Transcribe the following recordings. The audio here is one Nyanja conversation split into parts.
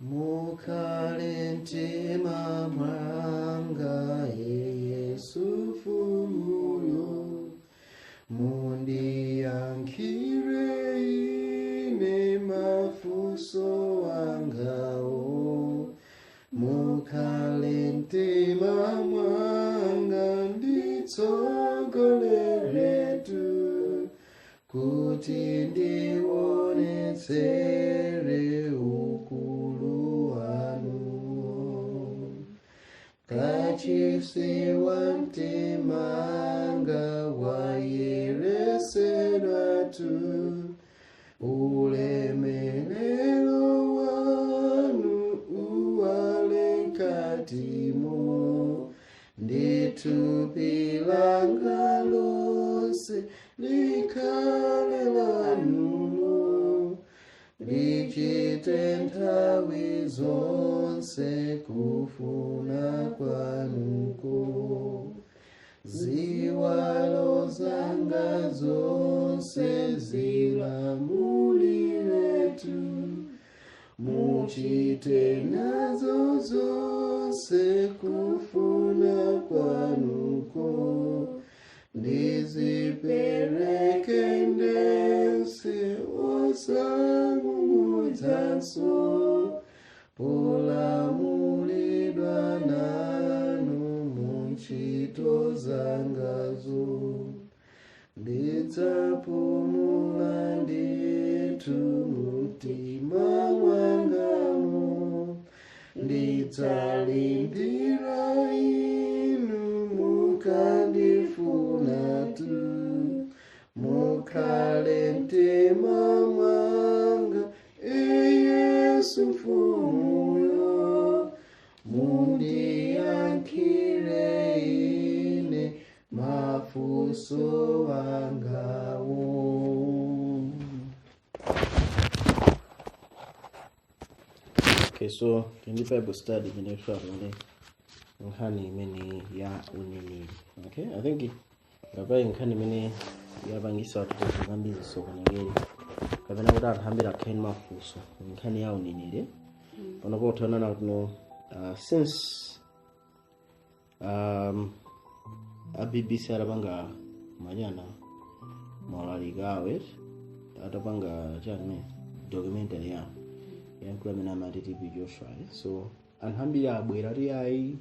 mukhale mtima mwanga Yesu mfumuyo mundiyankhire ine mafunso wangawo mukhale mtima mwanga nditsogoleretu kuti ndionetsere ukulu wanu kachisi wa mtimanga wayeresedwatu ulemelelo wanu uwale katimo ndithupi langa lonse likhale lanumo lichite nthawi zonse kufuna kwanuko ziwalo zanga zonse zilamuliretu muchite nazo zonse kufuna kwanuko ndizipereke ndense osang'ung'udzanso polamulidwa nanu muntchito zangazo ndidzapumula ndithu mumtima mwangamo ndidzalindira inu mukandifunatu mukhale mtima mwanga Yesu mfumuyo mundiyankhire ine mafunso wangawo. Okay, so in the Bible study in the travel nkhani imene ya uneneri. Okay, I think ngapai nkhani imene yapangisa watu kuzambiri sokonekeri kapena kuti anthu akheni mafunso nkhani ya uneneri panopo utaonana kuno since a BBC atapanga manyana maulaligawe atapanga chani documentary ya yankula mina amati TV Joshua. So anthu ambiri abwera ati ayi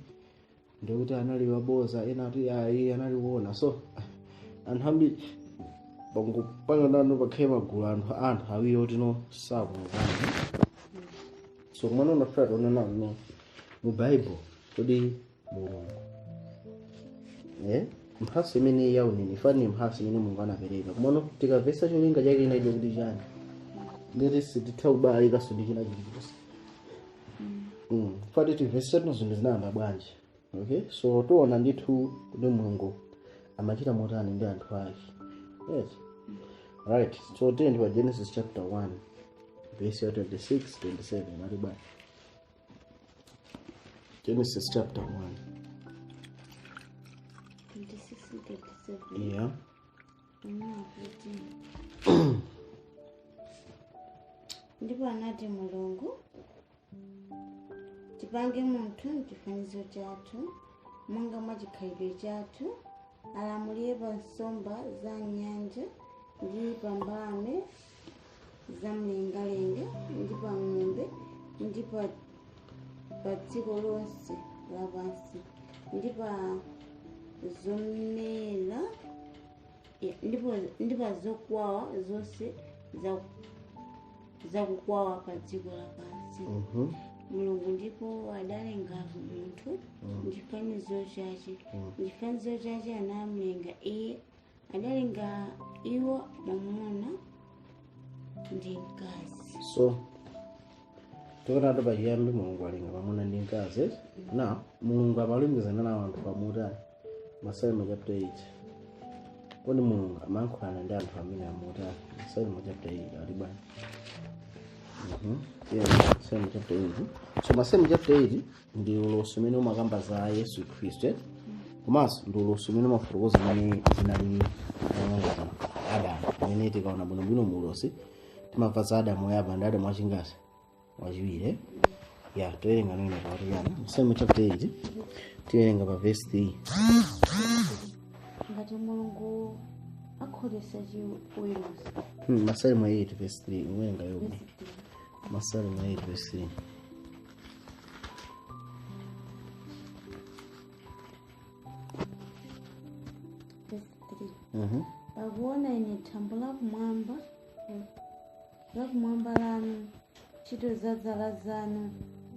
ndikuti anali waboza ena ati ayi analikuona. So anthu ambiri pangopanga nanu pakhale magulu anthu awiri oti no sakumukana. So kumene unafika tionana no mu Bible kodi mulungu mphatso imene ya uneneri fani mphatso imene Mulungu anapereka kumene tikamvetsa cholinga chake inacho kuti chani ndeti sititha kubalika sodi china chilichonse fati timvetsa tino zinthu zinayamba bwanji. Okay, so tuona ndithu kuti Mulungu amachita motani ndi anthu ake. Yes, right. So tiyeni pa Genesis chapter 1 verse 26-27 mari bwana. Genesis chapter 1 26-27. Yeah. Ndipo anati Mulungu tipange munthu mchifanizo chathu monga mwa chikhalidwe chathu alamulire pa nsomba za nyanja ndi pa mbalame za mlengalenga ndi pa ng'ombe ndi pa dziko lonse lapansi ndi pa zomera ndi pa zokwawa zonse zakukwawa pa dziko lapansi. Mulungu ndipo adalenga munthu mchifanizo chache mchifanizo chache anamlenga iye adalenga iwo mwamuna ndi mkazi. So tokana to pachiyambi Mulungu alenga mwamuna ndi mkazi. Na Mulungu amalumikizana na anthu pamutani Masalimo chapter 8. Kodi Mulungu amayankhulana ndi anthu amene amutani Masalimo chapter 8 ali bwana. Yeah, Masalimo chapter 8. So Masalimo chapter 8 ndi ulosi umene umakamba za Yesu Khristu. Komanso ndi ulosi umene umafotokoza imene zinali Adamu. Imene tikaona bwinobwino mu ulosi timamva za Adamu woyamba ndi Adamu wachingasi wachiwiri. Yeah, toyerenga neno pakuti yana Psalm chapter 8 toyerenga pa verse 3. ngati mulungu akholesa chiweruzo. Masalimo 8 verse 3 uwerenga yobu. Verse 3. Masalimo 8 verse 3. Verse 3. Pakuona ine thambo lakumwamba lanu, ntchito za dzala zanu,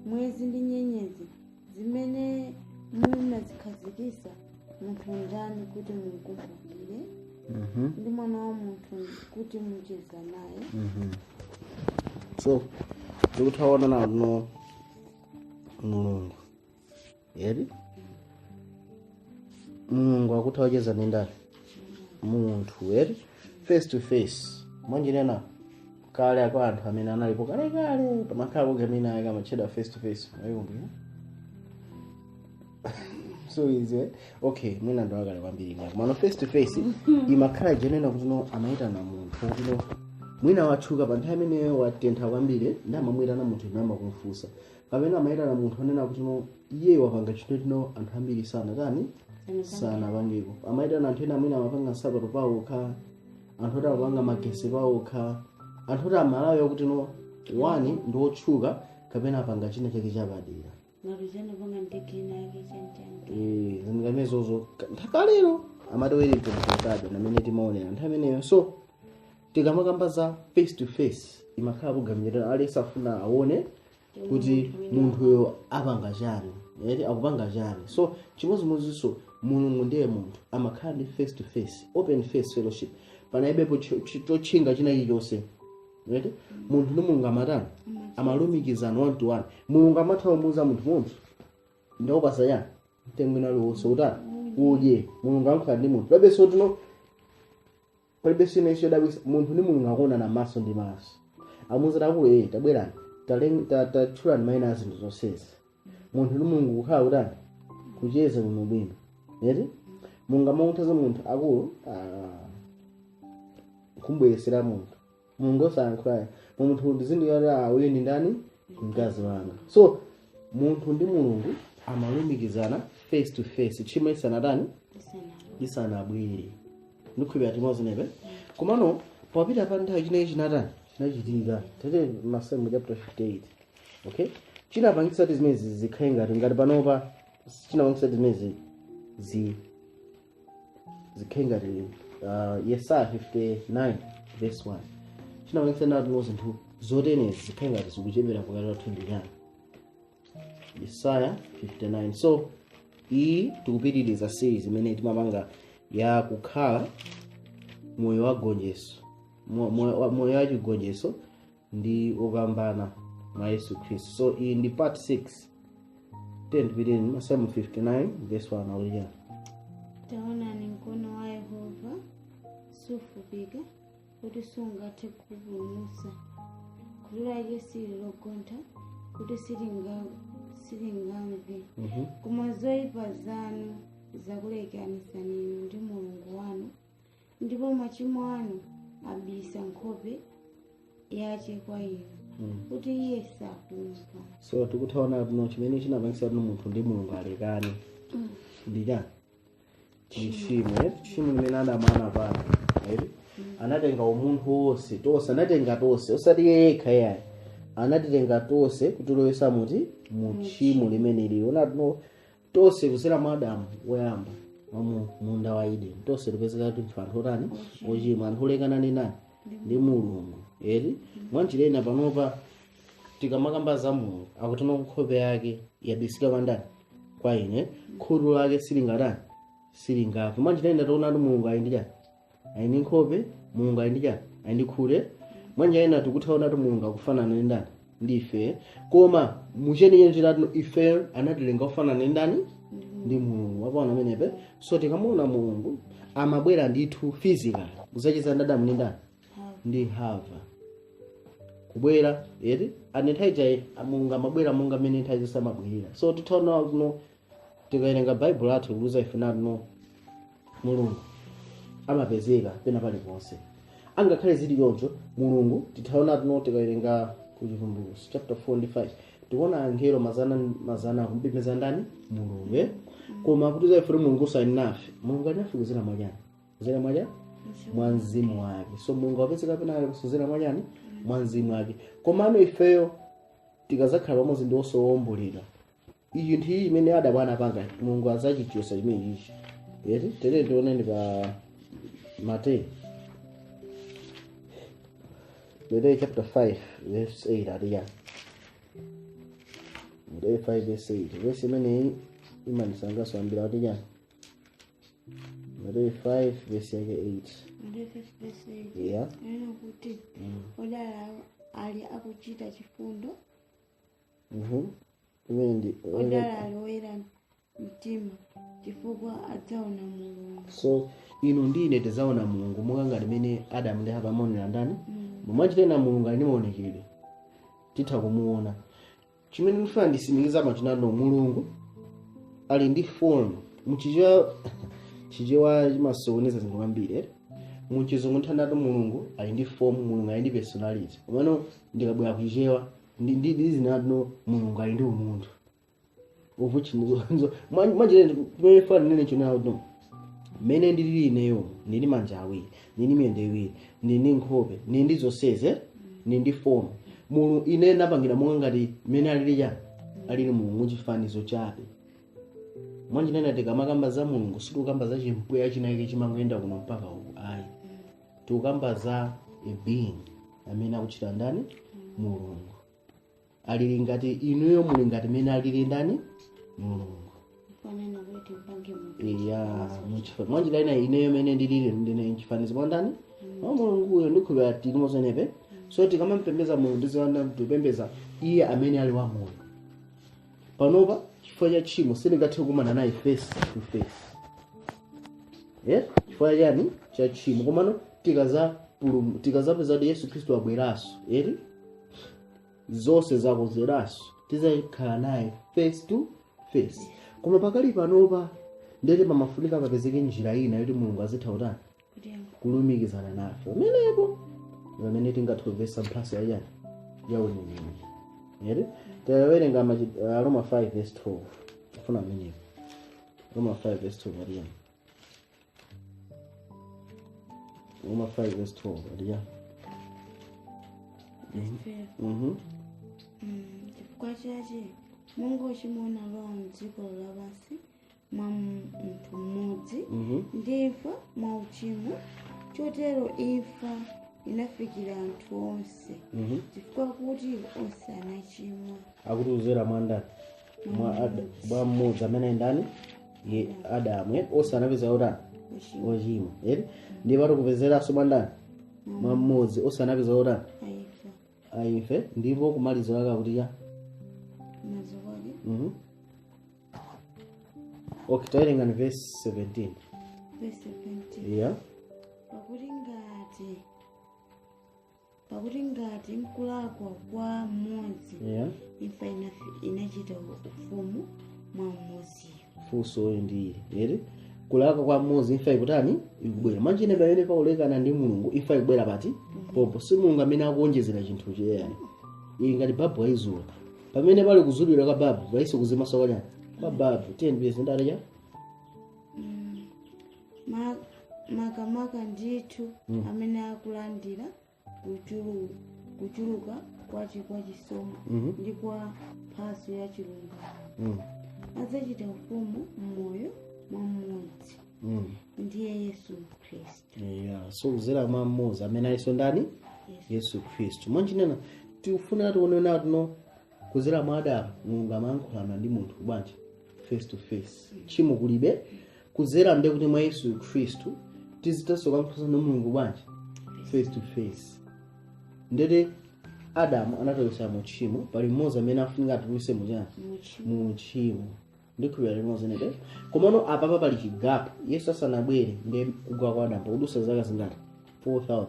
mwezi ndi nyenyezi zimene munazikhazikitsa, munthu ndani kuti mukumbukire, ndi mwana wa munthu kuti mucheza naye. So tikuthaona nawo mulungu yeri mulungu akuthawa cheza ndi ndani munthu yeri face to face mwanjinena kale ako anthu amene analipo kale pamakhala kugamina ake amachedwa face to face ayikumbira so easy okay mwina ndo akale kwambiri ngako mano face to face imakhala jenena kuti no amaitana munthu kuti no mwina watchuka pa nthawi imeneyo watentha kwambiri ndi amamwitana munthu inamba kumfunsa kapena amaitana munthu anena kuti no iye wapanga chinthu tino anthu ambiri sana pangiko amaitana anthu ena mwina amapanga nsapato pawokha anthu oti amapanga magesi pawokha anthu oti amalawi kuti no wani ndi otchuka kapena apanga china chake chapadera zingamezozo ntakalero amati weri mtokade namene timaonera nthawi imeneyo. So tikamakamba za face to face imakhala kugamira alesa afuna aone kuti munthuyo apanga chani akupanga chani. So chimodzimodzinso mulungu ndiye munthu amakhala ndi face to face open face fellowship panaibepo chotchinga china chilichonse munthu ndi mulungu amatani amalumikizana 1 to 1. mulungu amathawa kumuuza munthu ndakupasa chani mtengwina liwonse utani udye mulungu ankhala ndi munthu pabeso tino palibeso ina isho dabwisa munthu ndi mulungu akuona na maso ndi maso amuza takulu tabwerani tatchulani mayina a zinthu zonsezi munthu ndi mulungu kukhala utani kucheza kuno bwino yeti mulungu amamunthaza munthu akulu kumbweresera munthu mulungu osayankhulayo munthu ndizindikira uyo ndi ndani mkazi wanga. So munthu ndi mulungu amalumikizana face to face chimwe isanatani isanabwere ndikhulupirira timozinepe komano popita pa nthawi chinayi chinatani chinachitika tate Masalimo chapter 58 okay chinapangitsa kuti zimezi zikhale ngati panopa chinapangitsa kuti zimezi zikhale ngati Yesaya 59 verse 1 chinapangitsa nati zinthu zotenezi zikhale ngati zikuchepera pakati pathu ndi chani Yesaya 59. So iyi tikupitiriza series imene timapanga ya kukhala moyo wa gonjeso moyo wa chigonjeso ndi opambana mwa Yesu Khristu. So iyi ndi part 6 tipitiriza Masalimo 59 verse 1 aulia taonani mkono wa Yehova sufupika kuti sungathe kupulumutsa khutu lake sili logontha kuti silingamve koma zoyipa zanu zakulekanitsani inu ndi mulungu wanu ndipo machimo anu abisa nkhope yace kwa inu kuti iye sakumva. So tikuthaona kuno chimene chinapangitsa kuti munthu ndi mulungu alekane ndi chani tchimo limene Adamu anapanga anatenga umunthu wonse anatenga tonse osati yekha yayi anatitenga tonse kutilowesa muti mu tchimo limene lili onatino tonse kuzera mwa Adamu woyamba munda wa Edeni tonse tipezeka kuti anthu otani ochimwa anthu olekana ndi nani ndi mulungu mwanjirena panopa tikamakamba za mulungu akutino nkhope yake yabisika pandani kwa ine khutu lake silingatani silingafe mwanjirena taona ndi mulungu ali ndi chani ali ndi nkhope mulungu ali ndi chani ali ndi khute mwanjirena tikuthaona kuti mulungu akufanana ndi ndani ndi ife koma mucheneye njiratu ife anatilenga kufanana ndi ndani ndi mulungu wapaona amenepe. So tikamuona mulungu amabwera ndithu physical kuzacheza ndi Adamu ndi ndani ndi Hava kubwera anethaijayi mulungu amabwera monga mmene nthawi samabwerera. So tithaona kuno tikawerenga Bible athu kuuza ife natino mulungu amapezeka pena paliponse angakhale zili yonjo mulungu tithaona tino tikawerenga kuchivumbulutso chapter 4 and 5 tikuona angelo mazana kumpembeza ndani mulungu koma kuti zaifere mulungu sainafe mulungu anafe kuzera mwajani kuzera mwajani mwa mzimu wake. So mulungu apezeka pena kuzera mwajani mwa mzimu wake. Komano ifeyo tikazakhala pamodzi ndi osowombolera iyi ndi imene adabwana panga mulungu azachichosa chimene ichi yeti tere ndioneni pa Mateyu chapter 5 verse 8 adiya Mateyu 5 verse 8 verse imene imanisangaso ambira adiya Mateyu 5 verse yake 8 yeah kuti odala ali akuchita chifundo odala ali oyera mtima chifukwa adzaona mulungu. So ino ndine tizaona mulungu monga ngati mene Adamu ndi Hava amaonera ndani mumachitena mulungu ali ndi maonekedwe titha kumuona. Chimene ndifuna ndisimikiza machinano mulungu ali ndi form muchichewa chimasokoneza zinthu kwambiri muchizungu nthandatu mulungu ali ndi form mulungu ali ndi personality komano ndikabwera kuchichewa ndi zinatu mulungu ali ndi umunthu uvuchinizo manje tumefana nene chona no mene ndili ineyo ndili manja awiri ndili miyendo iwiri ndili nkhope ndili zonseze ndili form mulungu ine napangira monga ngati mene alili mulungu chifanizo chabe manje nena tikamakamba za mulungu situkamba za chimpweya chinake chimangoyenda kuno mpaka uku ayi tukamba za a being amene akuchita ndani mulungu alili ngati inuyo muli ngati mene alili ndani mulungu mwanji laina ineyo mene ndilile ndine nchifanizo mwandani mulungu uyo ndikhulupirira tilimozenepe so tikamampembeza mulungu tiziwana tupembeza iye amene ali wa moyo panopa chifukwa cha tchimo sitingathe kukumana naye face to face chifukwa chani cha tchimo komano tikazapeza kuti Yesu Khristu abweraso zonse zako zeraso tizakhala naye face to face. Koma pakali panopa ndete pamafunika papezeke njira ina yoti mulungu azitha utani kulumikizana nafe umenepo pamene tingathovesa mphasa ya uneneri tawerenga Roma 5 verse 12 ufuna amenepo Roma 5 verse 12 ariya Roma 5 verse 12 ariya chifukwa chache Mungu chimuona lowa mdziko lapansi mwa munthu mmodzi ndifa mwa uchimo chotero imfa inafikira anthu onse chifukwa kuti onse anachimwa. Akuti uzera mwandani mwa mmodzi amene ndani ye Adamu onse anapeza utani ochimwa ndi pati kupezeranso mwandani mwa mmodzi onse anapeza utani aife ndipo kumaliza wake kuti ya okay tawerenga verse 17 yeah pakuti ngati mkulakwa kwa mmodzi imfa inachita ufumu mwa mmodziyo. Funso ndi ili kulakwa kwa mmodzi imfa ikutani ikubwera manje ne pamene paulekana ndi mulungu imfa ikubwera pati popo si mulungu amene akuonjezera chinthu cheyani iyi ngati babu aizuka pamene pali kuzulira kwa babu vaisi kuzima sokanya kwa babu 10 bs ndaleja makamaka ndithu amene akulandira kuchuluka kwa chisomo ndi kwa mphatso ya chilungamo adzachita ufumu mmoyo mwa mmodzi ndiye Yesu Khristu. So kuzera mwa mmodzi amene aliso ndani Yesu Khristu mwanchinena tikufuna tione tuno kuzera mwa Adamu mulungu amayankhulana ndi munthu bwanji face to face chimo kulibe kuzera nde kuti mwa Yesu Khristu tizitaso kuyankhulana ndi mulungu bwanji face to face. Ndete Adamu anatolesa mu tchimo pali mmodzi amene afunika atuluse mu tchimo ndikhulupirira limodzi nete komano apapa pali chigapo Yesu asanabwere ndi kugwa kwa Adamu podusa zaka zingati 4000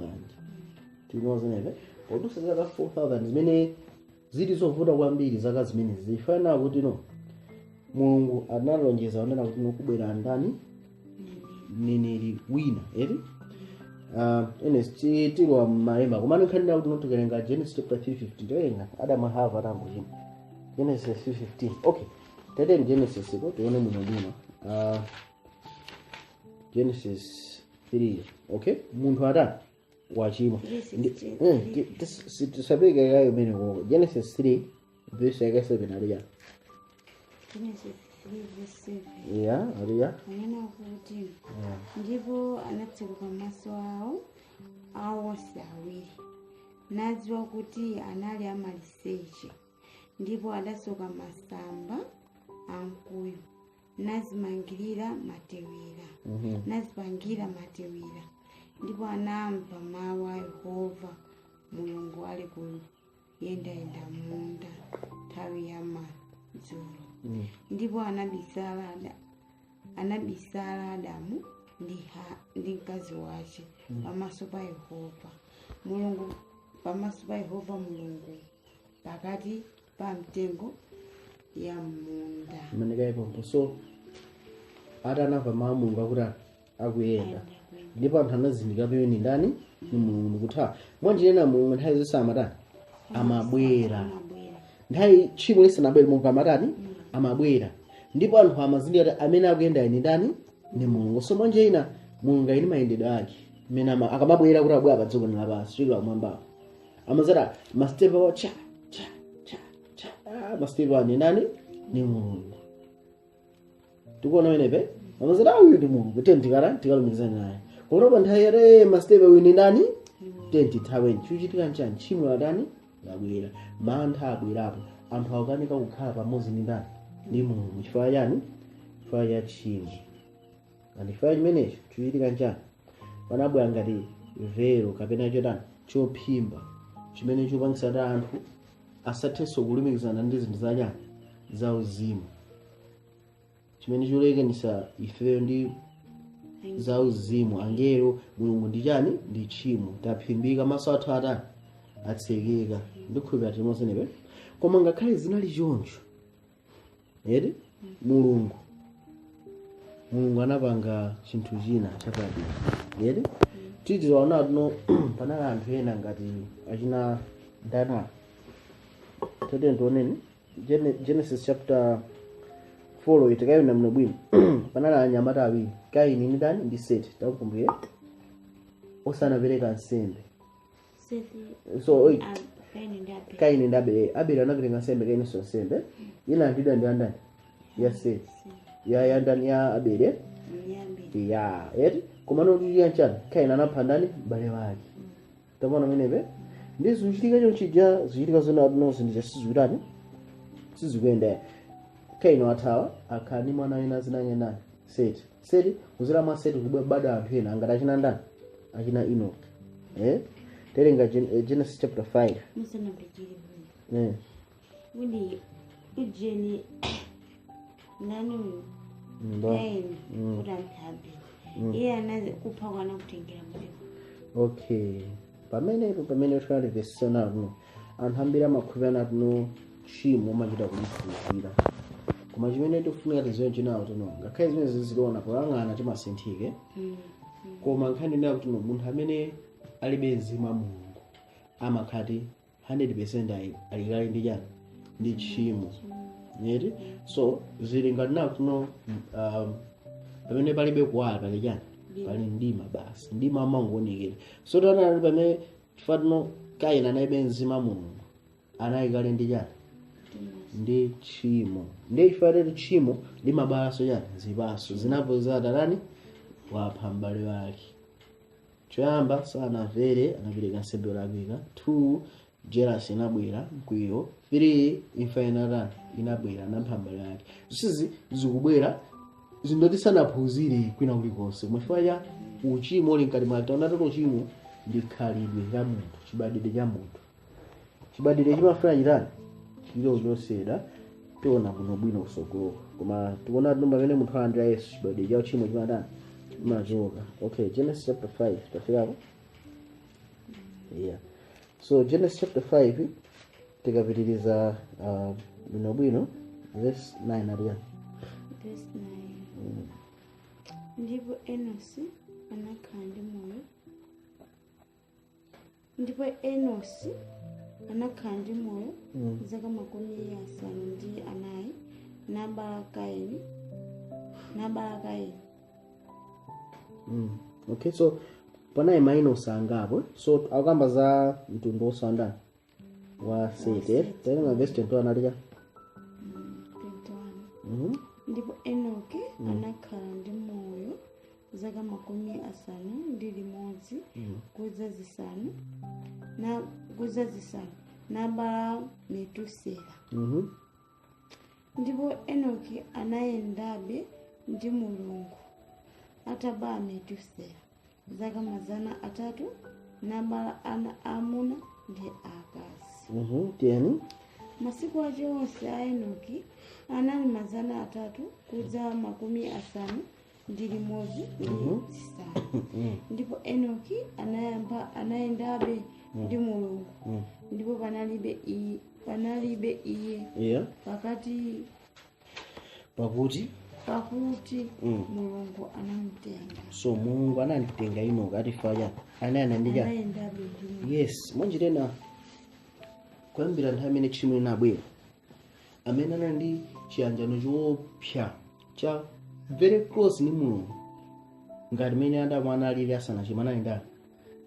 timodzi nete podusa zaka 4000 zimene zili zovuta kwambiri zaka zimene zifana kuti no mulungu analonjeza onena kuti nokubwera ndani mneneri wina tilo malemba komano nkhani kuti notukelenga Genesis chapter 3:15 toyenga Adamu Hava atangochimwa Genesis 3:15. Okay. Tete Genesis ko tuone muno bwino. Genesis 3. Okay? Munthu atatu wachimo. Tisabika yayo mene ko. Genesis 3 verse 7 aliya. Genesis 3 verse 7. Yeah, aliya. Anena kuti ndipo anatsekuka maso awo onse awiri. Nadziwa kuti anali amaliseche. Ndipo adasoka masamba amkuyu. Nazimangirira matewera. Nazipangira matewera. Ndipo anamva mawu a Yehova Mulungu ali kuyendayenda munda nthawi ya madzulo. Ndipo anabisala Adamu ndi mkazi wace pamaso pa Yehova Mulungu pakati pa mtengo ya munda. Manekaipo so atanamva mawu a Mulungu akuti akuyenda. Ndipo anthu anazindikira kuti ni ndani? Ni Mulungu kutha. Mwanjinena Mulungu nthawi zonse amatani? Amabwera. Nthawi tchimo lisanabwere Mulungu amatani? Amabwera. Ndipo anthu amazindikira kuti amene akuyenda ni ndani? Ni Mulungu. So mwanjina Mulungu ali mayendedwe ake. Amene akamabwera kuti abwera pa dziko lapansi chidwa mwamba. Amazara mastepa wa cha. Mastepa ni ndani? Ni Mulungu. Tikuona menepe? Amazara uyu ndi Mulungu. Tikalumikizana naye. Kunopa nthawi yare mastepa uyu ni ndani? Thaweni. Chuchitika nchani? Tchimo la ndani? Labwera. Mantha abwerapo. Anthu akukanika kukhala pamodzi ni ndani? Ndi Mulungu. Chifukwa chani? Chifukwa cha tchimo. Kandi chifukwa chimenecho chuchitika nchani? Panabwera ngati vero kapena chotani chophimba chimene chopangisa kuti anthu asathenso kulumikizana ndi zinthu zanyani za uzimu. Chimene cholekanisa ifeyo ndi za uzimu angelo Mulungu ndi chani? Ndi tchimo. Taphimbika maso athu atani atsekeka. Ndikhulupirira timosenepe. Koma ngakhale zinali choncho. Edi? Mulungu anapanga chinthu china chapadera. Edi? Tidziwaona tuno panali anthu ena ngati achina ndana. Tete ndioneni Genesis chapter 4 itakayona mno bwino. Panali anyamata awiri. Kaini ndi ndani? Ndi Seti. Takumbukire? Osanapereka nsembe. So Kaini ndi Abeli anapereka nsembe, Kaini so nsembe. Ina ndida ndi andani? Ya Seti. Ya ndani ya Abeli. Ya, eti? Kumano tujiya nchani? Kaini anapha ndani? Bale wake. Tamona menepe? Ndi zuchitika chonchija, zuchitika zona nozi ndi chasizwirani. Sizikuyenda. Kaini wathawa akhani mwana wina zinanye ndani? Seti kuzira mwa Seti kubada anthu ena angati achina ndani? Achina Enoch. Terenga Genesis chapter 5. Musanapejiri bwino. Windi ujeni nani Kaini utamthabi. Iye anaze kupha kwana kutengera mzimu. Okay. Pamene twali verse na no. Anthu ambiri amakhulupirana tuno tchimo machita kulifukira. Koma chimene tikufunika tiziwe chinawo tuno. Ngakhale zimene ziziliona poyang'ana timasinthike. Koma nkhani ndayo kuti munthu amene alibe mzimu wa Mulungu amakhati 100% alikali ndi chani? Ndi tchimo. Yeti? So zili ngati nawo tuno pamene palibe kuwala pali chani? Pali mdima basi. Mdima amangoonekera. So tana pamene chifano Kaini analibe mzimu wa Mulungu analikali ndi chani? Ndi tchimo. Ndi chifano tchimo limabalaso chani? Zipaso zinapoza atarani? Wapha m'bale wake. Choyamba sanamvere anapereka nsembe yolabwika. 2 jealousy inabwera mkwiyo. 3 imfa inabwera anapha m'bale wake. Zisizi zikubwera zindoti sanaphunzire kwina kulikonse. Mufika ya uchimo uli nkati mwa taona toto uchimo ndi khalidwe la munthu, chibadwidwe cha munthu. Chibadwidwe chimafuna chitani? Chilo choseda tiona kuno bwino kusogolo. Koma tikuona kuti pamene munthu alandira Yesu chibadwidwe cha uchimo chimatani? Mazoka. Okay, Genesis chapter 5. Tafikapo? Yeah. So Genesis chapter 5 tikapitiriza bwino verse 9 aliya. Verse 9. Ndipo Enosi anakhala ndi moyo. Ndipo Enosi anakhala ndi moyo zaka 54 nabala Kaini. Okay, so panali mainosi angapo, so akamba za mtundu osandana wa Sete tena na verse 21 alika 21. Ndipo Enoki anakhala ndi moyo zaka 50 kudza zisanu nabala Metusela. Ndipo Enoki anayendabe ndi Mulungu atabala Metusela zaka 300 nabala ana amuna ndi akazi. Tieni Masiku ache onse a Enoki anali 300 kudza 50 ndi limodzi zisanu. Ndipo Enoki anayendabe ndi Mulungu ndipo panalibe iye pakuti Mulungu anamtenga. So Mulungu anamtenga Enoki atifanya anayendabe ndi yes monjirena kwambira nthawi imene tchimo linabwera amene anali ndi chiyanjano chopsa cha very close ni Mulungu ngati mene Adamu analili asanachimwa anali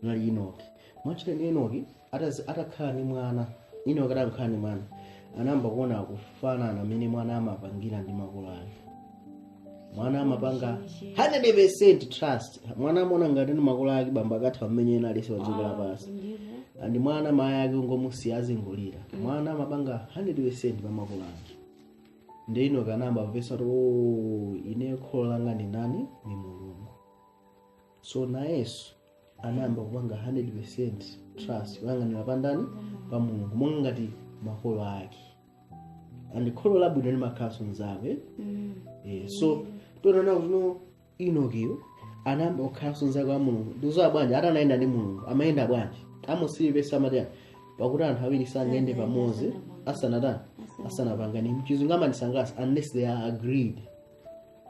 Enoki. Mwachiteni Enoki atakhala ni mwana Enoki atakhala ni mwana anayamba kuona kufanana amene mwana amapangira ndi makolo ake. Mwana amapanga 100% trust. Mwana amona ngati ni makolo ake bamba akatha mmene ena alisi pa dziko lapansi. Andi mwana mayi ake ngomusiya azingolira. Mwana amapanga 100% pa makolo ake. Ndi Enoki anayamba kupesa ine kholo langa ndi nani? Ni Mulungu. So na Yesu anayamba kupanga 100% trust kuyang'anira pa ndani? Pa Mulungu monga ngati makolo ake. And kholo labwino limakhalanso nzake. So tonaona kuti Enoki anayamba kukhalanso nzake wa Mulungu. Ndizowa bwanji atanaenda ndi Mulungu amayenda bwanji? Amusirive samatya pakuti anthu awiri sangende pamodzi asanapangane mchizungu ndisangalasa unless they are agreed.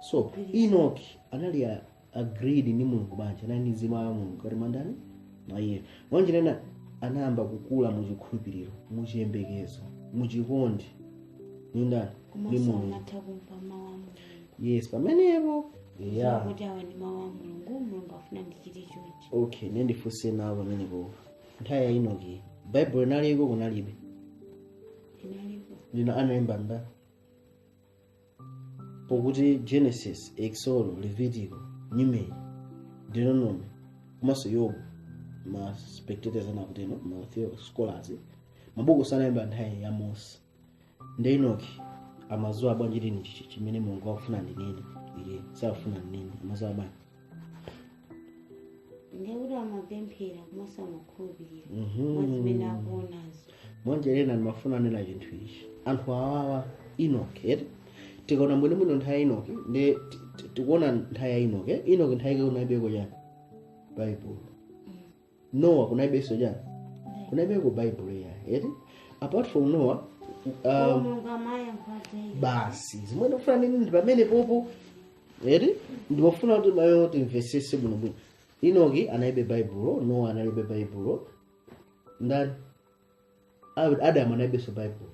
So Enoki anali agreed ni Mulungu bwanji anali ndi mzimu wa Mulungu kati mandani na iye. Wanjirena anayamba kukula muchikhulupiriro muchiyembekezo muchikondi ninda ni Mulungu. Yes pamenepo Kuti awa ndi mawu a Mulungu afuna ndichite chonchi. Okay nendifunse nawo pamenepo nthawi ya Enoki Bible inaliko kunalibe? Inalipo. Lina analemba nda pokuti Genesis, Exodus, Leviticus, Numeri, Deuteronomy, komanso Yobu ma spectators anakuteno ma scholars mabuku sanalemba nthawi ya Mose. Ndi Enoki amazuwa bwanji lini chimene Mulungu akufuna ndi nini ili safuna nini amazuwa bwanji ndikuti amapemphera komanso amakhulupirira mwazimene akuonazo. Mwanjerena ndimafuna nena chinthu ichi anthu awawa Enoki tikaona mwene nthawi ya Enoki ndi tikuona nthawi ya Enoki nthawi yake kunaibeko chani Bible. Noah kunaibeso chani kunaibeko Bible ya apart from Noah basi zimwe ndikufuna nini ndi pamene popo ndimafuna kuti mayo timvesese bwinobwino. Enoki anaibe Bible, Noah anaibe Bible, ndani Adamu anaibeso Bible.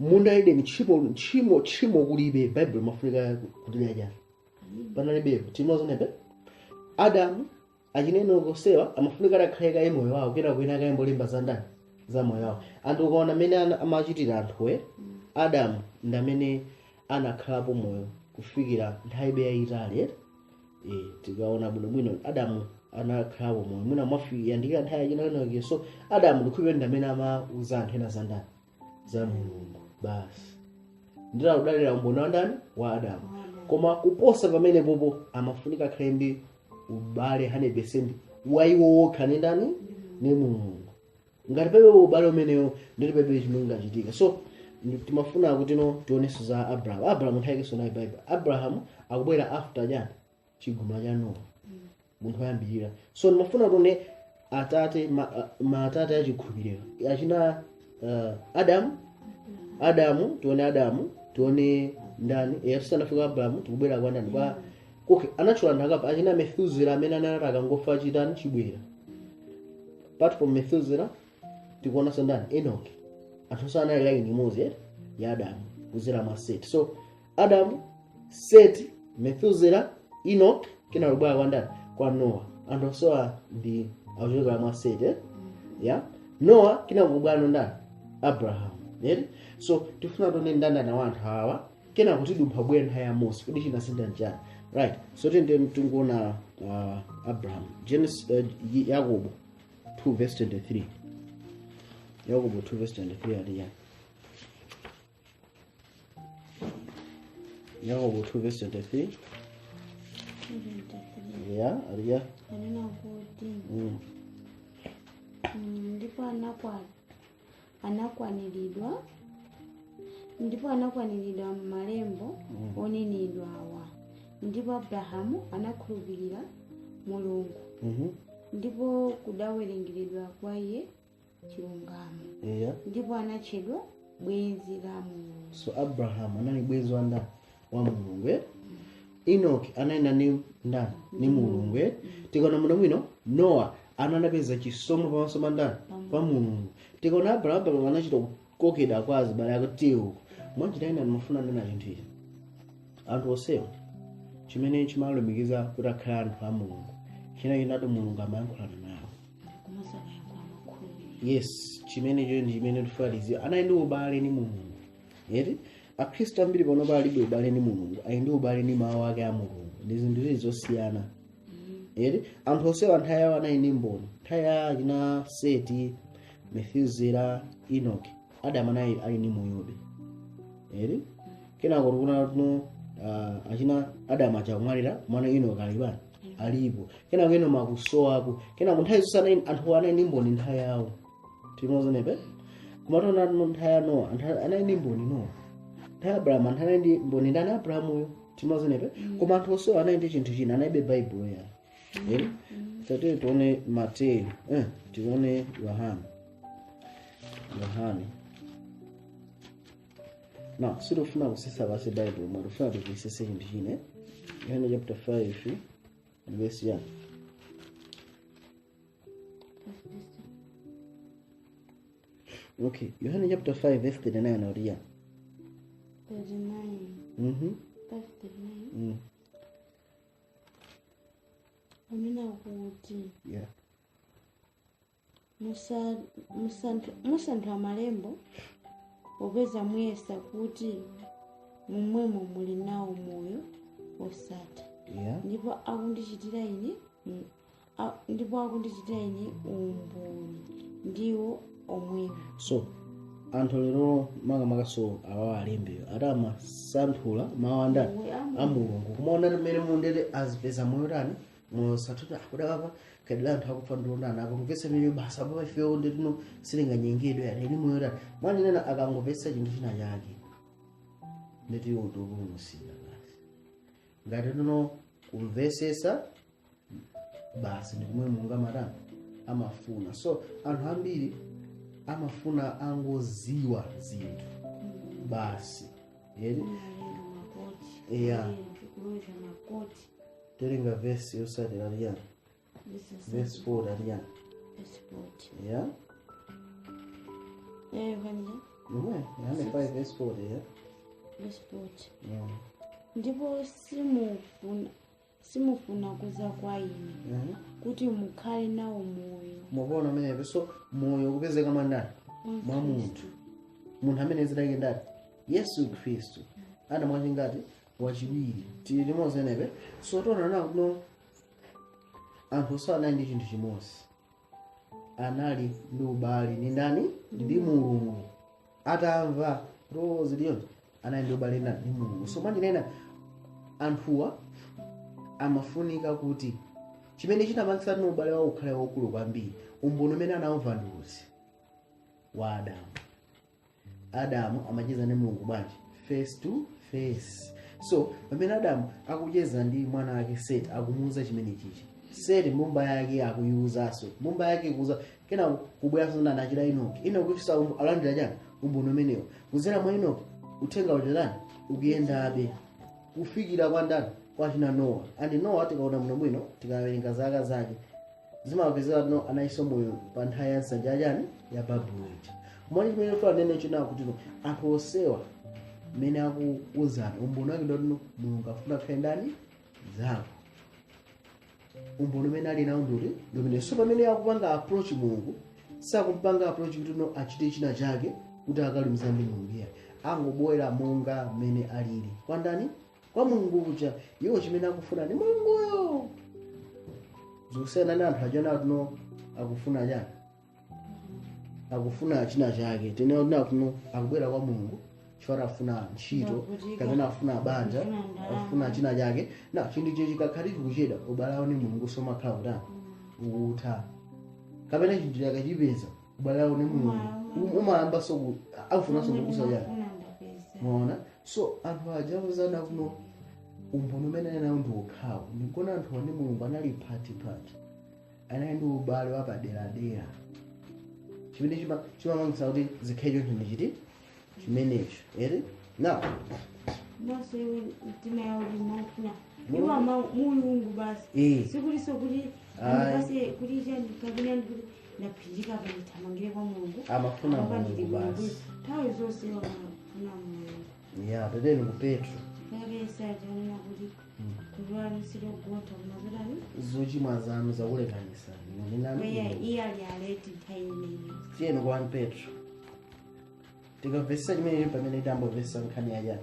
Munda ide chimo kulibe Bible mafunika kutilya jana. Panalibepo tinozo nebe Adamu achineno kosewa amafunika rakhayika emoyo wawo kera kuina kaembo limba za ndani za moyo wawo. Anthu ukaona amene amachitira anthu Adamu ndamene anakhalapo moyo kufikira nthawi yayitali. Tikaona bwinobwino Adamu anakhalapo moyo mwina mwafi yandikira nthawi yachinakenake. So Adamu ndikhupe ndamene amauza anthu ena za ndani za Mulungu basi ndira udalira umboni wa ndani wa Adamu. Koma kuposa pamene popo amafunika akhale ndi ubale 100% waiwo wokha ni ndani ni Mulungu. Ngati pepe ubale umenewo ndili pepe chimene chachitika. So timafuna kuti tioneso za Abraham nthawi yake nayi Bible. Abraham akubwera after jana chigumula cha Noah munthu ayambirira. So ndimafuna tione atate atate achikhulupiriro achina Adamu tione ndani sanafika Abraham tikubwera kwa ndani kwa okay anachula ndakapa achina Methuselah amene anataka ngofa chitani chibwera. Apart from Methuselah tikuona ndani Enoch anthu sanali line imodzi ya Adamu kuzera mwa Seti. So Adamu, Seti, Methuselah, Enoch kina lubwa kwa ndani kwa Noah. Anthu soa ndi akuchokera mwa Seti yeah. Noah kina lubwa ndani Abraham so tifuna tone ndanda na wanthu hawa kena kuti dumpha bwera nthawi ya Mose kuti chinasintha njani right. So tende mtungona Abraham Genesis Yakobo 2 verse 23. Yakobo 2 verse 23 aliya. Yakobo 2 verse 23. Yeah, aliya. Anena kuti ndipo anakwaniridwa malembo onenedwa awa. Ndipo Abrahamu anakhulupirira Mulungu ndipo kudawerengeredwa kwa iye chilungamo ndipo anatchedwa bwenzi la Mulungu. So Abraham anali bwenzi wa ndani wa Mulungu. Enoch anayenda ni ndani ni Mulungu. Tikaona muno mwino Noah ananapeza chisomo pamaso pa ndani pa Mulungu. Tikaona Abraham anachita kokeda kwa azibale akutiwo mwanjiraina mafuna ndina chinthu ichi anthu osewa chimene chimalumikiza kuti akhala anthu a Mulungu china chinatu Mulungu amayankhulana nawo. Yes, chimene chimene tifaliziwa anali ndi ubale ni Mulungu. Akhristu ambiri pano palibe ubale ni Mulungu, ali ndi ubale ni mawu ake a Mulungu. Ndi zinthu zosiyana. Anthu osewa nthawi yawo anali ndi mboni. Nthawi ya china Seti, Methuselah, Enoch, Adamu anali ali ndi moyobe. Kenako tikuna tuno achina Adamu achakumwalira mwana Enoch alipo. Kenako eno makusowako. Kenako nthawi zonse anthu anali ndi mboni nthawi yawo. Timozonepe kumatona nthawi ya Noah anali ndi mboni Noah. Nthawi Abraham anali ndi mboni ndani Abraham uyo. Timozonepe koma anthu osewa anali ndi chinthu china analibe Bible ya. Tate tuone Mateo, tuone Yohane. Now, so tufuna kusisa basi Bible, tufuna tukisese chinthu chine. Yohane chapter 5 verse 1. Okay, Yohane chapter 5 verse 39 audia. 39. 5:39. Amina kuti musantha malembo popeza muyesa kuti mumwemo muli nawo moyo osatha. Ndipo akundichitira ine umboni ndiwo omwewo. So anthu lero makamaka so awawa alembeyo adama santhula mawanda a Mulungu kumaona mmene mundete azipeza moyo tani moyo sathuta kudakapa kadila anthu akufa ndondana akumvesa mmene basa pa ifeyo ndetino silinganyengedwe yani moyo tani mwana nena akangopesa chinthu china chake ndeti utokumusira basi ngati tuno kumvesesa basi ndikumwe Mulungu amatani amafuna. So anthu ambiri amafuna angoziwa zinthu basi terenga verse yosati aliya verse 4 aliya Yohane 5 verse 4 ndipo simufuna kuza kwa ine kuti mukhale nawo moyo. Mubona mene so moyo kupezeka mandani mwa munthu amene zidake ndani Yesu Kristu ana mwachi ngati wachiwiri tili limodzi nepe. So tona na kuno anthu sanali ndi chinthu chimodzi anali ndi ubale ni ndani ndi Mulungu atamva rozi liyonse anali ndi ubale ndi Mulungu. So mandinena anthuwa amafunika kuti chimene chinapangitsa ndi ubale wawo ukhale waukulu kwambiri umboni umene anawumva ndiuzi wa Adamu amacheza ndi Mulungu bwanji face to face. So pamene Adamu akucheza ndi mwana wake Seti akumuuza chimene chichi Seti mbumba yake akuyuzaso mbumba yake kuuza kena kubweranso na anachita Enoch kuchisa alandira chani umboni umenewo kuzera mwa Enoch uthenga utelani ukuyendabe kufikira kwa ndani kwa china Noah. And Noah tikaona muno bwino tikawerenga zaka zake zimapezera no anaiso moyo pa nthawi ya nsanja yachani ya babuleti. Moni chimene tuanene chinawo kuti anthu osewa mmene akuuzana umboni wake ndotino mulungu afuna akhale ndani zako. Umboni umene ali nawo ndoti ndomene so pamene akupanga approach mulungu sakumpanga approach kuti no achite china chake kuti akalumiza ndi mulungu iya angobwera monga mmene alili kwa ndani kwa mulungu kuja iwo chimene akufuna ndi mulunguyo. Zikusiyana ndi anthu achana kuti no akufuna chani akufuna china chake teneo ndi akuno akubwera kwa mulungu chifukwa afuna ntchito kapena afuna banja afuna china chake na chinthu ichi chikakhaliki kucheda ubalawo ni mulungu somakhala kutani utha kapena chinthu chakachipeza ubalawo ni mulungu umayamba so akufuna so kukusa chani muona. So anthu ajawuzana kuno umboni umene ali nawo ndi ukhawo ndikuona anthu ani mulungu anali phati anali ndi ubale wapaderadera chimene chimamangisa kuti zikhacho chinthu chiti chimenecho ere now mose mtima yawo limafuna iwa mulungu basi sikuliso kuti basi kuti chani kabina kuti ndaphilika panithamangire kwa mulungu amafuna mulungu basi nthawi zonse amafuna mulungu ya tadeni ku Petro yakesajanena kuti kulwamisiro gota kumazotani zochimwa zanu zakulekanisa iye ali aleti nthawi tiyeni kwa Petro tikamvesa chimene pamene tambovesa nkhani yachani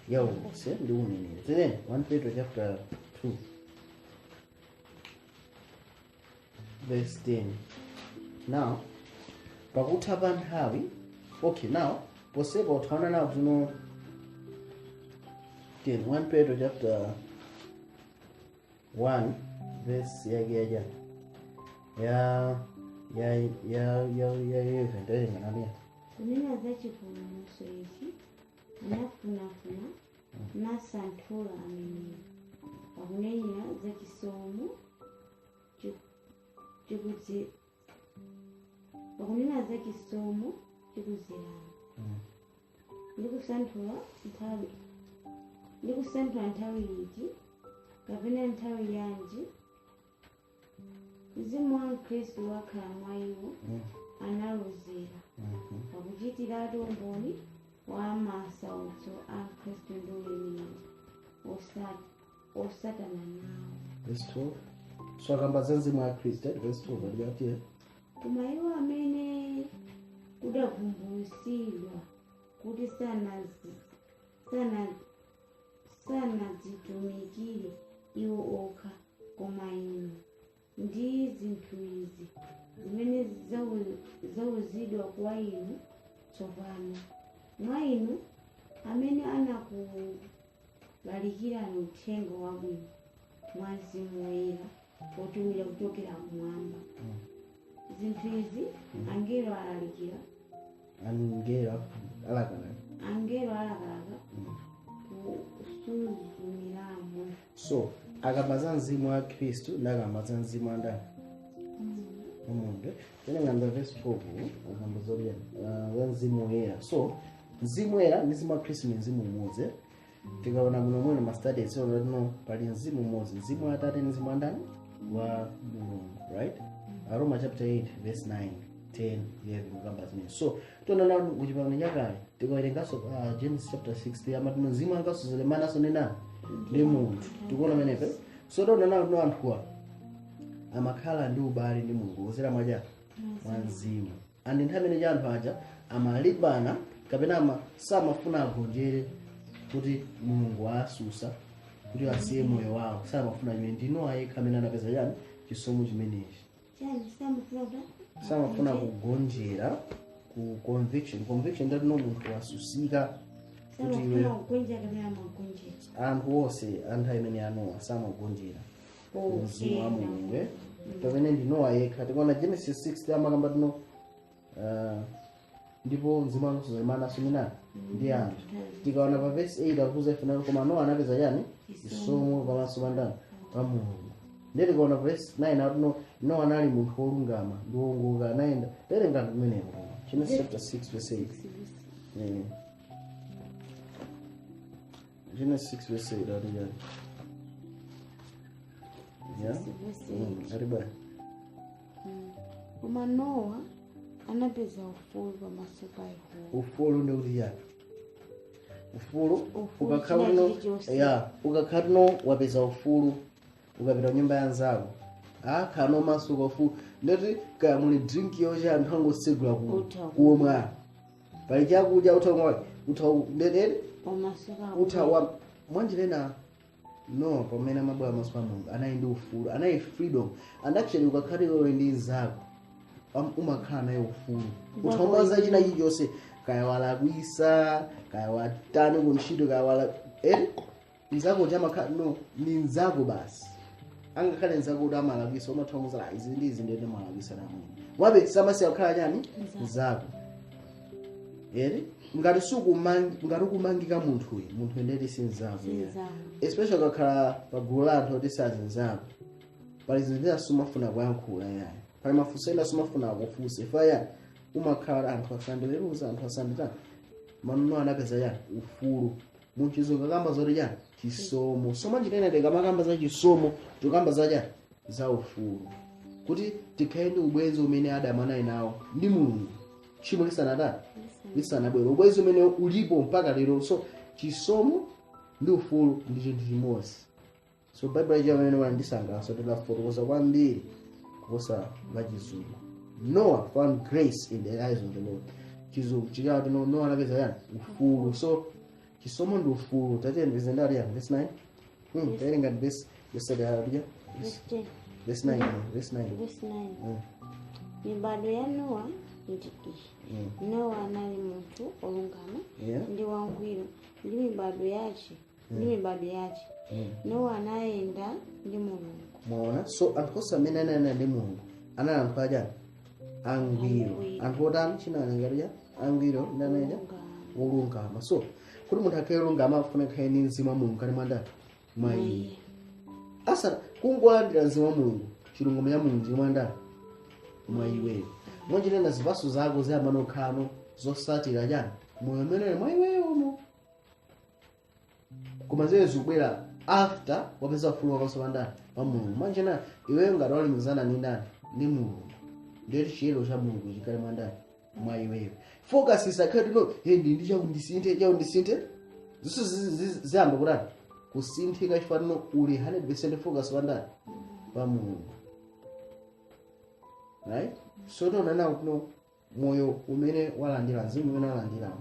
yaulose ndi uneneri then 1 Petro chapter 2 verse 10. Now pakutha pa nthawi okay now posepa uthaona nawo kuno 1 Petro chapter 1 verse yake yachani ya 11 tayenganamia kunena za chipulumutso ichi anafunafuna nasanthula amene pakunenera za chisomo pakunena za chisomo chikuzerana ndikusanthula nthawi iti kapena nthawi yanji mzimu wa Khristu wakhala mwa iwo analozera pakuchitiratu umboni wa masautso a Khristu ndi ulemerero osatana nawo. Verse 12. So akamba za mzimu wa Khristu verse 12 aligatia koma iwo amene kudavumbulutsidwa kuti sanadzitumikire iwo okha koma inu ndi zinthu izi zimene zauzidwa kwa inu tsopano mwa inu amene anakulalikirani uthenga wabwino mwa Mzimu Woyera potumira kuchokera kumwamba. Zinthu izi angelo alakalaka kusuzumiramo. So akamaza mzimu wa Kristu nakamaza mzimu wa ndani umunde tena ngamba verse 4 ngamba zobya wa mzimu Woyera. So mzimu Woyera ndi mzimu wa Kristu ni mzimu umodzi. Tikaona muno mwene ma studies so no pali mzimu umodzi mzimu wa Atate ndi mzimu wa ndani wa Mulungu, right? Roma chapter 8 verse 9 10 11 ngamba zimene. So tona kuchipangano chakale tikawerengaso Genesis chapter 6 amati mzimu angaso zelemana so nena ndi munthu tikuona menepe. So tona no anthuwa amakhala ndi ubale ndi Mulungu ozera mwaja mwa mzimu andi nthawi imene anthu aja amalimbana kapena samafuna agonjere kuti Mulungu asusa kuti asiye moyo wawo samafuna chimene ndino ayekha amene anapeza chani chisomo chimenechi samafuna kugonjera ku conviction that no munthu wasusika kuti iwe anthu onse anthu imene anowa samagonjera mzimu wa Mulungu pamene ndino ayekha tikuona Genesis 6 amakamba tino ndipo mzimu wangu suzemana sumina ndi anthu tikaona pa verse 8 akuza ifuna koma Nowa anapeza chani chisomo pamaso pa ndani pa Mulungu. Ndiye tikaona verse 9 akuno Nowa anali munthu wolungama ndi wongoka anaenda terenga kumeneko Genesis chapter 6 verse 8 Genesis 6 verse 8 yeah ariba koma Nowa anapeza ufulu pamaso pa Yehova. ufulu ndi kuti yani ufulu Ufulu ukakhala china uno chilichonse. ya ukakhala uno wapeza ufulu ukapita nyumba ya nzako akhala masuka ufulu ndati kaya muli drink yoche anthu angosegula kuomwa pali chakudya ndedede utawa mwanjirena no pamene amabwera maso pa Mulungu anayi ndi ufulu anayi freedom and actually ukakhala iwewe ndi nzako umakhala naye ufulu uthaumwaza china chilichonse kaya walakwisa kaya watani kuntchito kaya wala nzako chamakhala no ni nzako basi angakhale nzako kuti amalakwisa umathaumuza izi ndi izi ndene malakwisa namwe wabe samasiya kukhala chani nzako ngati ukumangika munthu ndeti sinzako especially ukakhala pagulu la anthu oti sazinzako pali zinthu ena sumafuna kuyankhula yayi pali mafunso ena sumafuna kufunsa ifaya umakhala anthu asandiweruza anthu asanditani manuno anapeza yani ufulu munthu kakamba zoti yani chisomo somanjitena tikamakamba za chisomo tikamba za yani za ufulu kuti tikhale ndi ubwenzi umene Adamu anali nawo ndi Mulungu tchimo lisanabwere ubwenzi umene ulipo mpaka lero so chisomo ndi ufulu ndi chinthu chimodzi so Bible amene wandisangalatsa tilafotokoza kwambiri kuposa vachizungu. Noah found grace in the eyes of the Lord. Chizungu chikati Noah anapeza yani ufulu so chisomo ndi ufulu tatiyeni vizendali yani verse 9 tayerenga verse yesterday haleluya verse 9 mibado ya Nowa ndi iyi. Nowa anali munthu olungama ndi wangwiro ndi mibado yace Nowa anayenda ndi Mulungu. Mwaona so anthu amene anayenda ndi Mulungu anali anthu aja angwiro anthu otani chinalengera angwiro ndi anaja olungama so kuti munthu akhale olungama afuna akhale ndi mzimu wa Mulungu kali mwandani mwayi asa kungolandira mzimu wa Mulungu chilungamo cha Mulungu chili mwandani mwayiweyo mwanjirena zipaso zako ziyambana okhalano zosatira chani moyo umene mwayiweyo umo koma zile zikubwera after wapeza ufulu wakonso pandani pa Mulungu mwanjena iweyo ngati walimizana ndi ndani ndi Mulungu ndiye chiyero cha Mulungu chikali mwandani mwayiweyo focus isakhale no ndi chakundisinthe ziso ziyamba kutani kusinthika chifanano uli 100% focus pandani pa Mulungu right so nona kuno moyo umene walandira mzimu umene walandira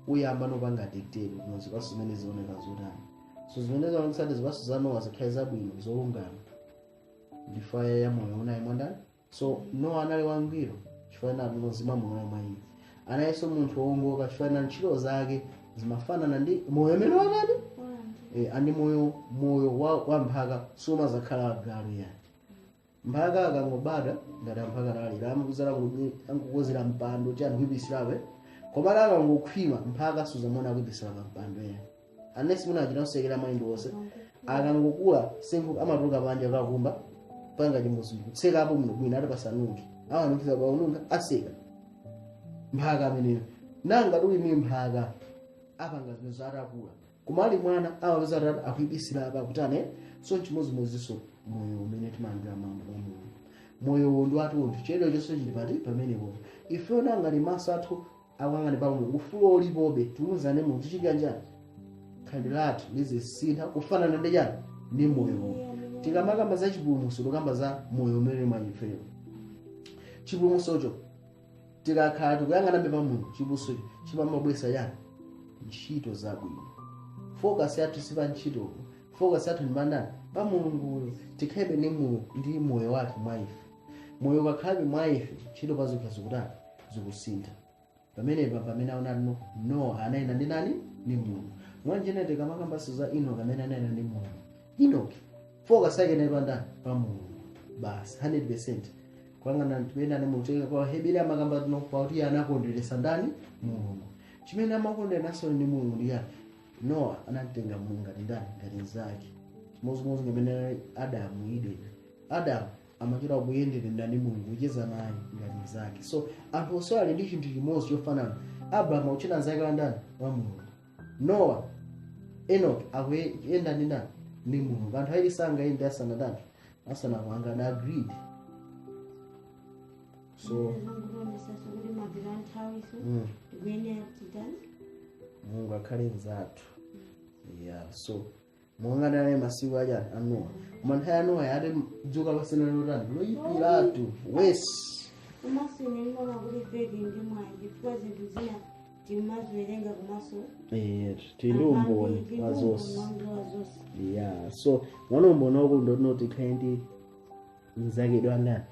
uyamba nopanga dictate kuno zipaso zimene zioneka zotani so zimene zaonetsati zipaso za Nowa zikhale zabwino zolungama ndi fire ya moyo unayi mwandani so Nowa anali wangwiro chifanana ndi mzimu moyo mwayi anayenso munthu wowongoka chifanana ntchito zake zimafanana ndi moyo umene wanani andi moyo wa mphaka suma zakhala agalu yani mphaka akangobada ngati mphaka nalira amukuzala ankukozera mpando kuti anthu kuibisirawe koma akangokhwima mphaka suzamona kuibisira pa mpando yani anesi muna achita kusekera maindi onse akangokula sengu amatuluka panja kakumba panga chimuzimu kutseka apo muno bwino ati pasanuke awanukiza kwa ununga aseka mphaka ameneyo nanga tuli mi mphaka apanga zimene zatakula kumali mwana amapeza atatu akuibisira apa kutane so chimodzimodzinso moyo umene timangira mambo a Mulungu moyo ndi atunthu chedwa chonse chili pati pamenepo ife nanga ndi maso athu akuyang'ana pa Mulungu ufulu ulipobe tiwuzane Mulungu tichita njani khandi lathu lizisintha kufanana ndi chani ndi moyo tikamakamba za chipulumutso tikamba za moyo umene mwachifeyo chipulumutsocho tikakhala tikuyang'ana pa Mulungu chipulumutso chimamabwesa chani ntchito zabwino focus yathu sipa ntchito focus yathu ndi mandani pa Mulungu tikhale ndi moyo wake mwa ife moyo ukakhale mwa ife ntchito pazokha zikutani zikusintha pamene aonani Nowa anayenda ndi nani ndi Mulungu mwanjene tikamakamba za Enoki amene anayenda ndi Mulungu Enoki focus yake ndi pandani pa Mulungu basi 100% kwangana tipenda nemuteka kwa Hebeli amakamba kuti anakondweresa ndani Mulungu chimene amakondwera naso ndi Mulungu ndi yani Nowa anatenga Mulungu ngati ndani ngati nzake chimodzimodzi ngemene Adamu amachita kuyendera ndani Mulungu kucheza naye ngati nzake so anthu onse ali ndi chinthu chimodzi chofanana Abrahamu akuchita nzake wa ndani wa Mulungu Nowa Enoki akuyenda ndi ndani ndi Mulungu anthu ayi sangayenda asanadani asanapanga na agreed so Mungu akhale mzathu. Yeah, so muangana masiku aja anowa manthawi anowa yati dzuka pasina lotani loyipiratu wesi umaswine ndinona kuti vegi ndi mwayi chifukwa zinthu zina timaziwerenga kumaso tili umboni wazonse. Yeah, so mwana umboni wako ndoti khale ndi mzakedwe andani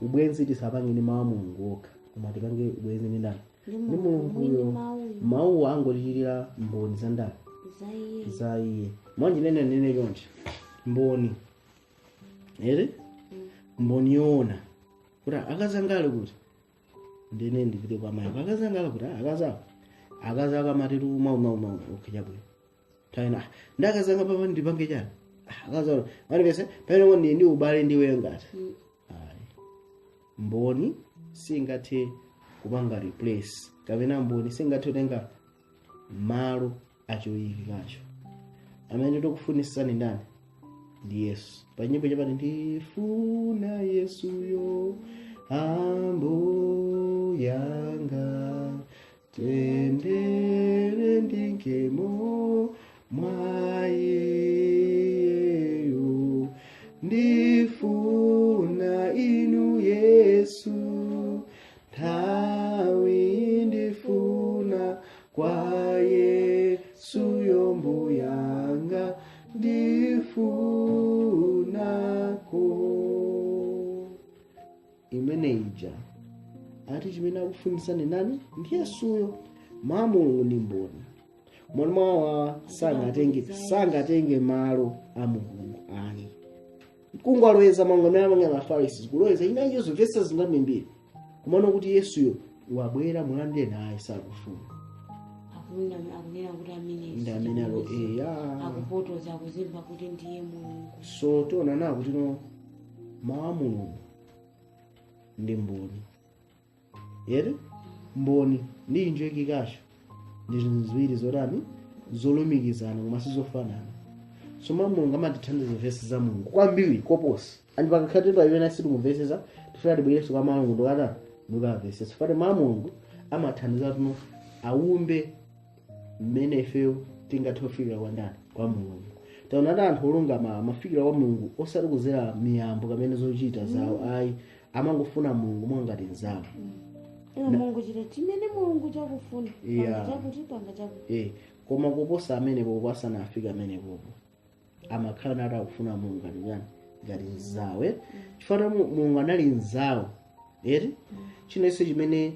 ubwenzi tisapangeni mawu a Mulungu okha koma tipange ubwenzi ndi ndani ndi Mulunguyo. Mawu angotichitira mboni za ndani za iye mwanji nene chonchi mboni ere mboni yoona kuti akazangale kuti ndine ndipite kwa mayi akazangala kuti akaza akamatitu mauma okheja bwino taina ndakazanga papa ndipange chani akaza manipese pamene ndi ubale ndiwe ngati ayi mboni singathe kupanga replace kapena mboni singathe kutenga malo achoyikikacho. Amene tikufunisani ndani ndi Yesu. Pa nyimbo chapati ndifuna Yesuyo ambo yanga tendere ndinkemo mwayeyo ndifuna inu Yesu tawi ndifuna kwa Yesu yombo yanga ndifunako. Imene ija ati chimene akufunisani nani ndi Yesuyo. Mulungu ndi mboni. Mwana mwawa sangatenge malo a Mulungu ayi. Mkungu aloweza mangomera amanga mafarisi kuloweza inayizo vesa zingamimbiri kumana kuti Yesuyo wabwera mulande naye sakufuna. Akunena kuti amene alo akupotoza kuzimba kuti ndiye Mulungu. So tiona na kuti no mawu a Mulungu ndi mboni. Yere mboni ndi injoyikikacho ndi zinthu ziwiri zotani zolumikizana koma sizofanana. So mawu a Mulungu amatithandiza vesi za Mulungu kwambiri koposa andi pakakhatidwa imene sitikuvesesa tifuna tibwereso kwa mawu a Mulungu ndokata ndikavesesa fati mawu a Mulungu amathandiza tuno aumbe mmene ifeyo tingathe kufikira kwa ndani kwa Mulungu. Taona anthu olungama amafikira kwa Mulungu osati kuzera miyambo kamene zochita zawo ayi amangofuna Mulungu mwangati nzawo. Mulungu chile chimene Mulungu chakufuna chakuti panga chakuti koma kuposa amene popo asanafika amene popo amakhala nati akufuna Mulungu ngati nzawo. Chifukwa Mulungu anali nzawo chinense chimene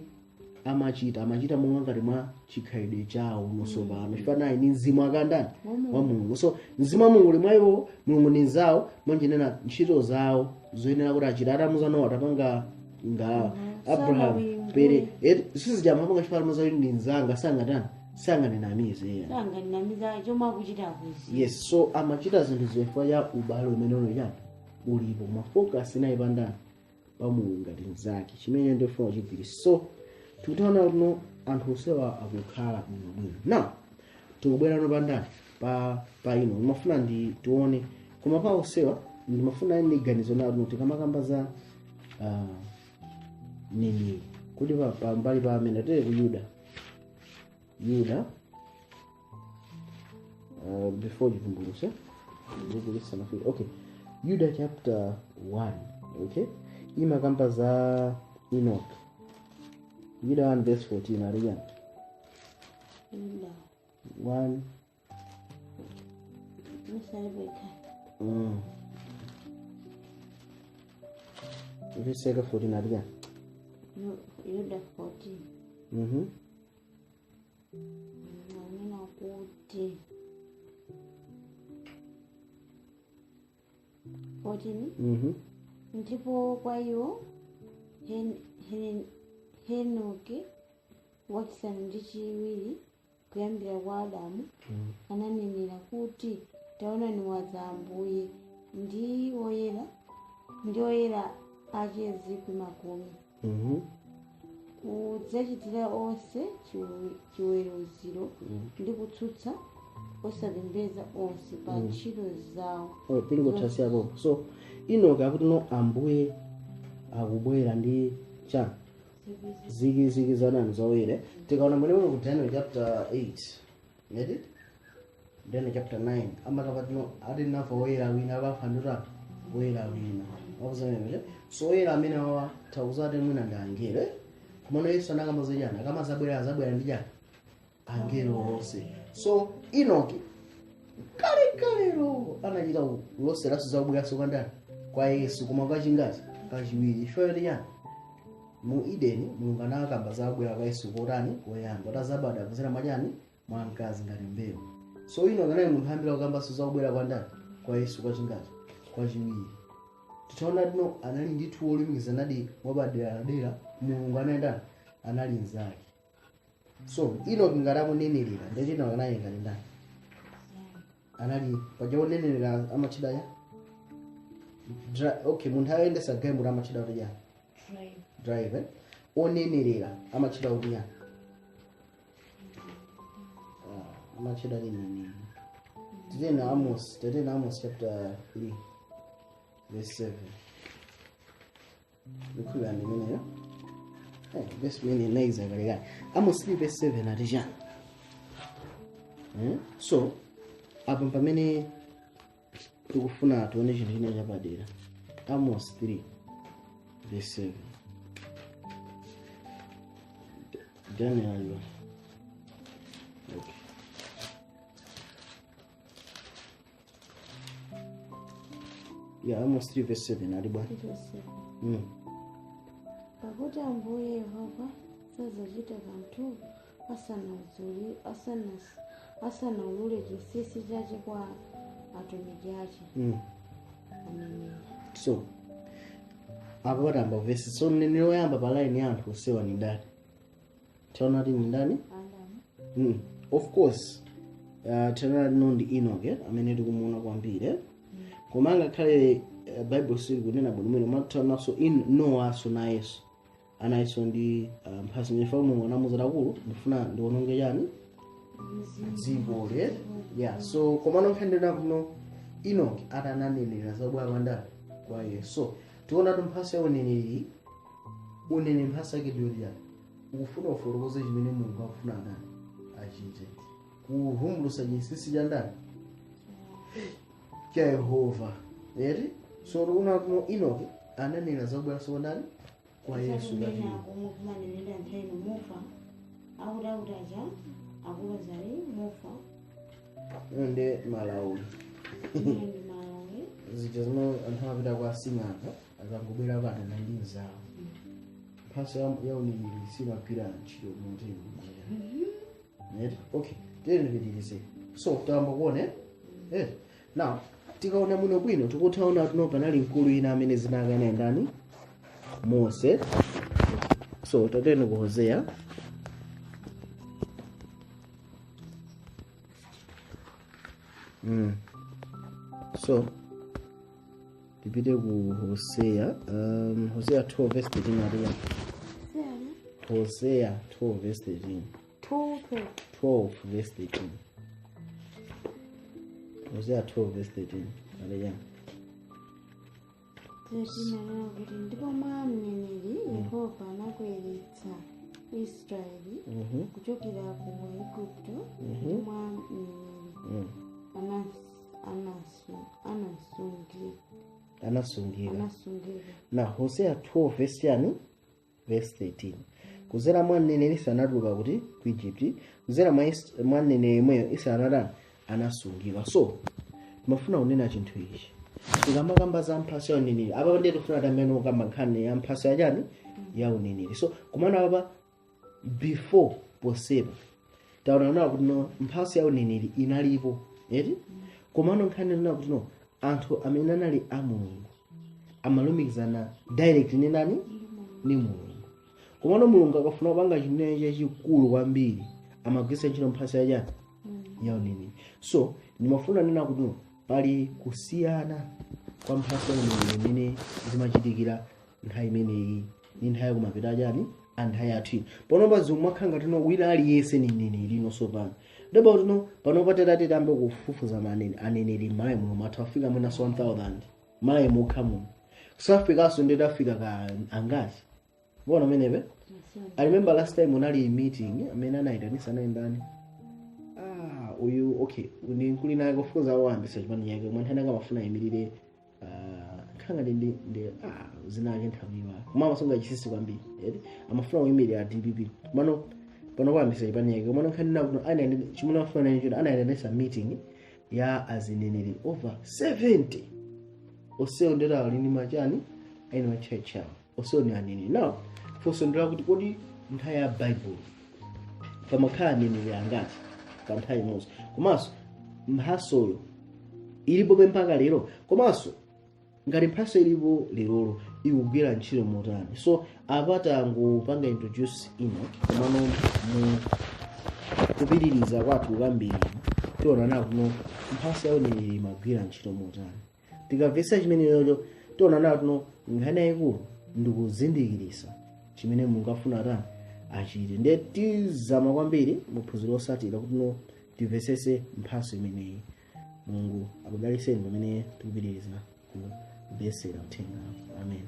amachita monga ngati mwa chikhalidwe chawo nosopano chifanayi ni mzimu akandani wa Mulungu. So mzimu wa Mulungu limwayo Mulungu ni nzawo mwanjinena ntchito zawo zoyenera kuti achita atamuzanowa tapanga nga Abraham pere sizijama panga chifana muzaili ndi nzanga sanganenamize chomwe akuchita akuzi. Yes, so amachita zinthu zifukwa ya ubale umene uno ulipo mafocus inayipandani pa Mulungu ngati nzake chimene ndifuna uchigwira. So tikutaona kuti anthu osewa akukhala bwino. Now tikubwera no pandani pa ino ndimafuna ndi tione koma pa osewa ndimafuna ni ganizo nalo tikamakamba za nini kuti pa mbali pa amene tere ku Yuda before chivumbulutso ndikulisana nafika. Okay, Yuda chapter 1. Okay, imakamba za Enoch. Yuda 1 verse 14 ariyan 1 verse 14 ariyan Yuda 14 nina kuti 14 ndipo kwa iwo Henoki wachisanu ndi chiwiri kuyambira kwa Adamu ananenera kuti taona ni waza Ambuye ndi oyera ache zikwi makumi kudzachitira onse chiweruziro ndi kutsutsa osapembedza onse pa ntchito zawo. Pingo chasi yako. So Enoki akuti no Ambuye akubwera ndi cha zigi zanani zawere tikaona mwene ku Daniel chapter 8 ngeti Daniel chapter 9 amaka patino ati nafa woyera wina bafanira woyera wina wabuzane so woyera amene wa tauzate mwina ndangere kumana Yesu anakamaza jana kama zabwera ndijana angelo onse so Enoki kale ro anachita losera zabwera sokandana kwa Yesu koma kachingazi kachiwiri shoyeri yana mu Edeni Mulungu anakamba zabwera kwa Yesu kotani koyamba tazabada kuzera majani mwankazi ngati mbewu so Enoki naye muhambira kukamba zabwera kwa ndani kwa Yesu kachingazi kwa chiwiri titaona dino anali ndithu wolumikiza nadi mwabadera Mulungu anaenda anali nzake so Enoki ngaramunenelera ndechina kanaye ngati ndani anali pajaonenelera amachidaya okay munthu ayendesa gambo amachida kuti yani drive onenelera amachida kuti yani amachida nini titena Amos chapter 3 verse 7 lukulani menera verse mene naiza kalekale Amos 3 verse 7 ati chani so apa pamene tikufuna tuone chinthu china chapadera Amos 3 verse 7 Daniel okay yeah Amos 3 verse 7 ati bwana pakuti Ambuye Yehova sazachita kanthu asanaulule chinsinsi chache kwa atumiki ache so apa patamba verse so nene loyamba pa line ya anthu osewa ni ndani taona ati ni ndani of course taona no ndi Enoki amene tikumuona kwambiri koma ngakhale Bible sili kunena bwino mwene mataona so Noah so na Yesu anayiso ndi mphasi nyefa Mulungu anamuzira kulu ndifuna ndiononge yani dziko le yeah so koma nokhendera kuno Enoki atananenera zabwera kwandani kwa Yesu so tiona mphasi ya uneneri unene mphasi yake ndiyo yani ukufuna ufulukoze chimene Mulungu akufuna ndani achite kuvumbulusa chinsinsi cha ndani cha Yehova eti so una kuno Enoki ananena zabwera so ndani kwa Yesu ndani kumanenera ntheno mufa akutaja akulozali mufa nde malauli zija zino anthu amapita kwa Sing'anga akangobwera pano ndi nzawo mphaso ya uneneri simagwira ntchito motero okay tiyendeketirize so tayamba kuona now tikaona muno bwino tikutaona tuno panali mkulu ina amene zinakana ndani Mose so tatene ku Hosea so tipite ku Hosea Hosea 12 verse 13 ati Hosea 12 verse 13 12 verse 13 Hosea 12 verse 13 ati ya kuti ndipo mwa mneneri Yehova anakweretsa Israeli kuchokera ku Igupto mwa mneneri anasungira na Hosea 12 verse yani verse 13 kuzera mwa mneneri sanatuluka kuti ku Egypt kuzera mwa mneneri yemweyo isanadani anasungira so mafuna unena chinthu ichi tikamakamba za mphaso ya uneneri apa ndi tikufuna tamene ukamba nkhani ya mphaso ya chani ya uneneri so kumana apa before posepa taona kuti no mphaso ya uneneri inalipo eti komano nkhani nena kuti no anthu amene anali a Mulungu amalumikizana direct ni nani ni Mulungu komano Mulungu akafuna kupanga chinthu chachikulu kwambiri amagwisa ntchito mphaso ya chani ya uneneri so ndimafuna nena kuti no pali kusiyana kwa mphaso ya uneneri imene zimachitikira nthawi imeneyi ni nthawi kumapita chani anthawi athu panopa zomwakhanga tino wina aliyense ni mneneri ino sopano ndaba kuti no panopa tete ambe kufufuza aneneri mayi muno matha afika mwina so 1000 mayi mokha muno kusafikaso ndetafika ka angati mbona menebe. I remember last time unali meeting amene anayitanisa ndani uyu okay unkuli naye kufuza wayambisa chipani chake mwanthana kamafuna imirire khanga ndi zinake nthawiwa kumama songa chisisi kwambiri amafuna uyimirira DPP pano wayambisa chipani chake mwana nkhani nakuno anaende chimuna afuna nayo anayitanisa meeting ya azineneri over 70 oseo ndera alini machani ene wa church oseo ni anini now foso ndira kuti kodi nthaya Bible pamakhala nini yangati panthawi imodzi komanso mphasoyo ilipo mpaka lero komanso ngati mphaso ilipo lerolo ikugwira ntchito motani so apata ngopanga introduce komano mu kupitiriza kwathu kwambiri tiona nakuno mphaso yawo ni magwira ntchito motani tikamvetsa chimenecho tiona nakuno nkhani yayikulu ndikuzindikirisa chimene mungafuna tani achite ndiye tizama kwambiri muphunziro osatira kuti timvetsetse mphaso imeneyi. Mulungu akudaliseni pamene tikupitiriza kubesera uthenga. Amen.